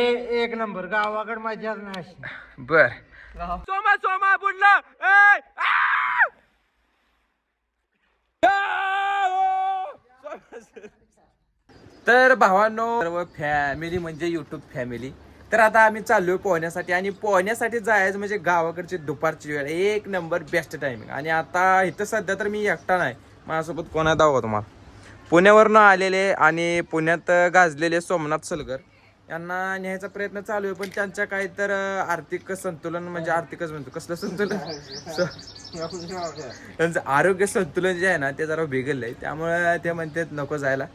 एक नंबर गावाकडे मजा नाही. बर सोमा सोमा बुडला. तर भावांनो सर्व फॅमिली म्हणजे युट्यूब फॅमिली, तर आता आम्ही चाललोय पोहण्यासाठी. आणि पोहण्यासाठी जायचं म्हणजे गावाकडची दुपारची वेळ एक नंबर बेस्ट टायमिंग. आणि आता इथं सध्या तर मी एकटा नाही, माझ्यासोबत कोणा दाखवा तुम्हाला. पुण्यावरनं आलेले आणि पुण्यात गाजलेले सोमनाथ सलगर यांना न्यायचा प्रयत्न चालू आहे. पण त्यांच्या काही तर आर्थिक संतुलन, म्हणजे आर्थिकच म्हणतो कसलं संतुलन, त्यांचं आरोग्य संतुलन जे आहे ना ते जरा बिघडलंय. त्यामुळे ते म्हणतात नको जायला.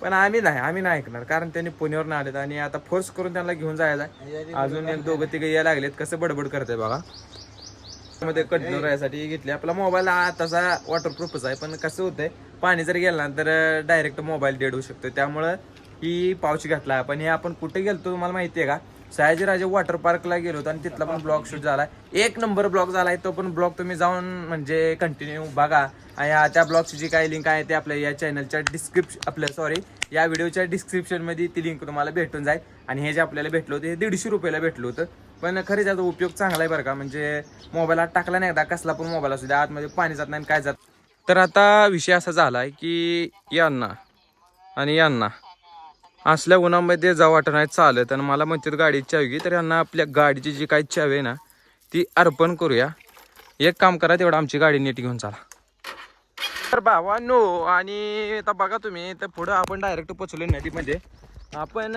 पण आम्ही नाही ऐकणार, कारण त्यांनी पुण्यावरून आलेत आणि आता फोर्स करून त्यांना घेऊन जायला. अजून एक दोघं तिघं यायला लागलेत. कसं बडबड करतंय बघा. मध्ये कंटिन्यू राहायसाठी घेतले. आपला मोबाईल तसा वॉटरप्रूफच आहे, पण कसं होतंय पाणी जर गेला तर डायरेक्ट मोबाईल डेड होऊ शकतो. त्यामुळं ही पाऊच घातला आपण. हे आपण कुठे गेलतो तुम्हाला माहिती आहे का? सयाजीराजे वॉटर पार्कला गेलो होतो आणि तिथला पण ब्लॉग शूट झाला. एक नंबर ब्लॉग झालाय तो पण. ब्लॉग तुम्ही जाऊन म्हणजे कंटिन्यू बघा. आणि त्या ब्लॉगची जी काही लिंक आहे ते आपल्या या चॅनलच्या या व्हिडिओच्या डिस्क्रिप्शनमध्ये ती लिंक तुम्हाला भेटून जाईल. आणि हे जे आपल्याला भेटलं होतं हे 150 रुपयाला भेटलं होतं. पण खरंच याचा उपयोग चांगला आहे बरं का. म्हणजे मोबाईल आत टाकला नाही एकदा, कसला पण मोबाईल असू द्या, आतमध्ये पाणी जात नाही काय जात. तर आता विषय असा झाला आहे की यांना असल्या उन्हामध्ये जाऊ वाटत नाही चालत. आणि मला म्हणतात गाडीची चावी घे, तर यांना आपल्या गाडीची जी काही चावी आहे ना ती अर्पण करूया. एक काम करा, तेवढं आमची गाडी नीट घेऊन चला. तर भावांनो, आणि आता बघा तुम्ही, तर पुढं आपण डायरेक्ट पोचलो नदीमध्ये. आपण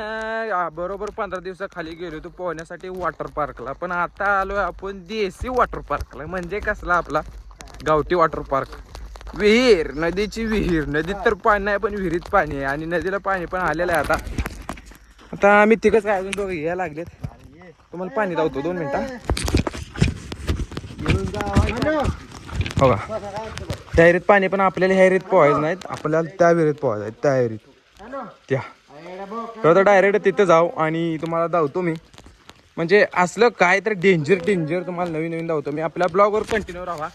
बरोबर 15 दिवसाखाली गेलो होतो पोहण्यासाठी वॉटर पार्कला. पण आता आलोय आपण देसी वॉटर पार्कला. म्हणजे कसला आपला गावठी वॉटर पार्क. विहीर, नदीची विहीर. नदीत तर पाणी नाही पण विहिरीत पाणी आहे. आणि नदीला पाणी पण आलेलं आहे. आता आम्ही तिघच काय अजून दोघं यायला लागलेत. तुम्हाला पाणी लावतो 2 मिनिटं. हो का, त्या विहिरीत पाणी, पण आपल्याला ह्या विहिरीत पोहायचं नाहीत, आपल्याला त्या विहिरीत पोहायचं आहे. त्या विहिरीत तर डायरेक्ट तिथं जाऊ आणि तुम्हाला धावतो मी. म्हणजे असलं काय तर डेंजर तुम्हाला नवीन धावतो मी. आपल्या ब्लॉगवर कंटिन्यू राहा.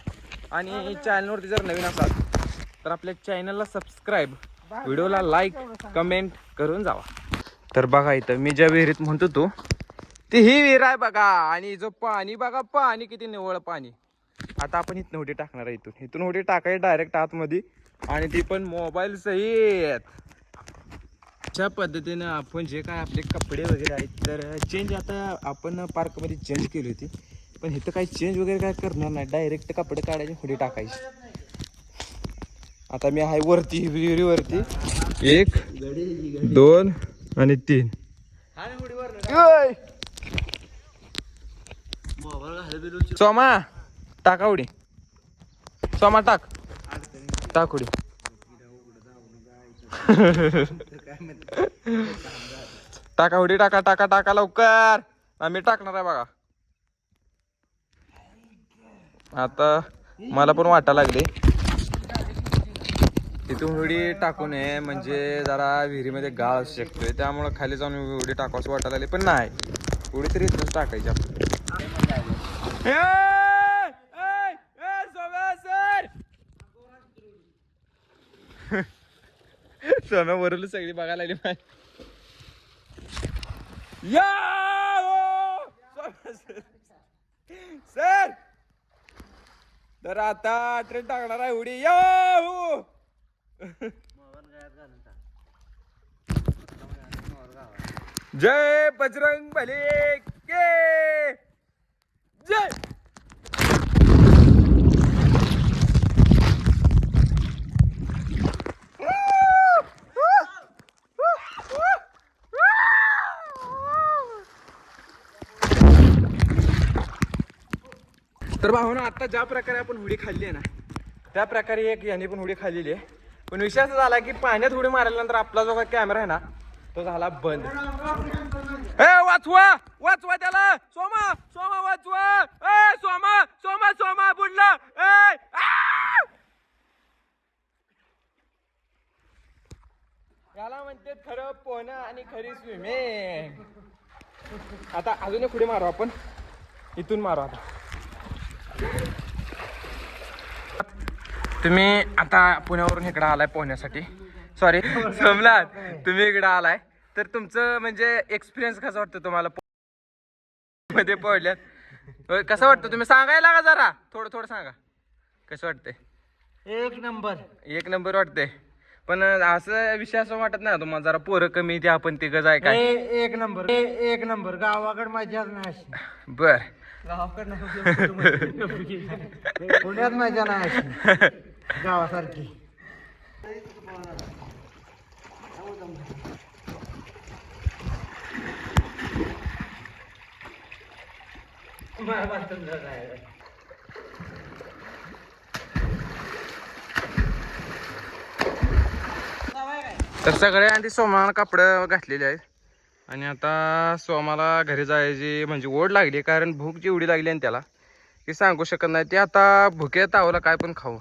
आणि चॅनलवरती जर नवीन असाल तर आपल्या चॅनलला सबस्क्राईब, व्हिडिओला लाईक कमेंट करून जावा. तर बघा इथं मी ज्या विहिरीत म्हणतो तो ती ही विहीर आहे बघा. आणि जो पाणी बघा, पाणी किती निव्वळ पाणी. आता आपण इथनं उडी टाकणार आहे. इथून उडी टाकायची डायरेक्ट आतमध्ये, आणि ती पण मोबाईल सहित. अशा पद्धतीनं आपण जे काय आपले कपडे वगैरे आहेत तर चेंज आता आपण पार्कमध्ये चेंज केली होती. पण इथं काही चेंज वगैरे काय करणार नाही, डायरेक्ट कपडे काढायचे, उडी टाकायची. आता मी आहे वरती विहिरीवरती. 1 2 आणि 3. सोमा टाका उडी. सोमा टाक उडी. टाका उडी, टाका लवकर. आम्ही टाकणार आहे बघा. आता मला पण वाटायला लागले तिथून उडी टाकू नये, म्हणजे जरा विहिरीमध्ये गाळ असू शकतोय. त्यामुळे खाली जाऊन उडी टाकावंसं वाटायला लागले. पण नाही, उडी तरी इथूनच टाकायची आपण. सोम्या वरून सगळी बघायला लागली पाहिजे. सर तर आता ट्रेन टाकणार आहे उडी. जय बजरंग बली के जय. तर भावना आता ज्या प्रकारे आपण उडी खाल्ली आहे ना त्या प्रकारे एक याने पण उडी खाल्लेली आहे. पण विषय असा झाला की पाण्यात उडी मारल्यानंतर आपला जो कॅमेरा आहे ना तो झाला बंद. वाचवा त्याला. सोमा वाचवा. सोमा बुडला. याला म्हणते खरं पोहणं आणि खरी स्विमिंग. आता अजून एक उडी मारू आपण. इथून मारू आता. तुम्ही आता पुण्यावरून इकडे आलाय पोहण्यासाठी. सॉरी सोमनाथ, तुम्ही इकडे आलाय तर तुमचं म्हणजे एक्सपिरियन्स कसा वाटतं तुम्हाला मध्ये पडल्यात? कसं वाटतं तुम्ही सांगायला का जरा थोडं थोडं सांगा कसं वाटतंय? एक नंबर. एक नंबर वाटतंय. पण असं विषय असं वाटत नाही तुम्हाला जरा पोरं कमी ते आपण तिघं जाय काय? एक नंबर. एक नंबर. गावाकडे मजाच नाही अशी. बर पुण्यात मजा नाही अशी गावासारखी. तर सगळे आधी सोमाला कपडे घातलेले आहेत आणि आता सोमाला घरी जायची म्हणजे ओढ लागली कारण भूक जेवढी लागली आणि त्याला की सांगू शकत नाही. ते आता भुके तावला काय पण खाऊ.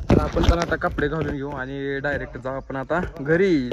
तर आपण पण आता कपडे घालून घेऊ आणि डायरेक्ट जाऊ आपण आता घरी.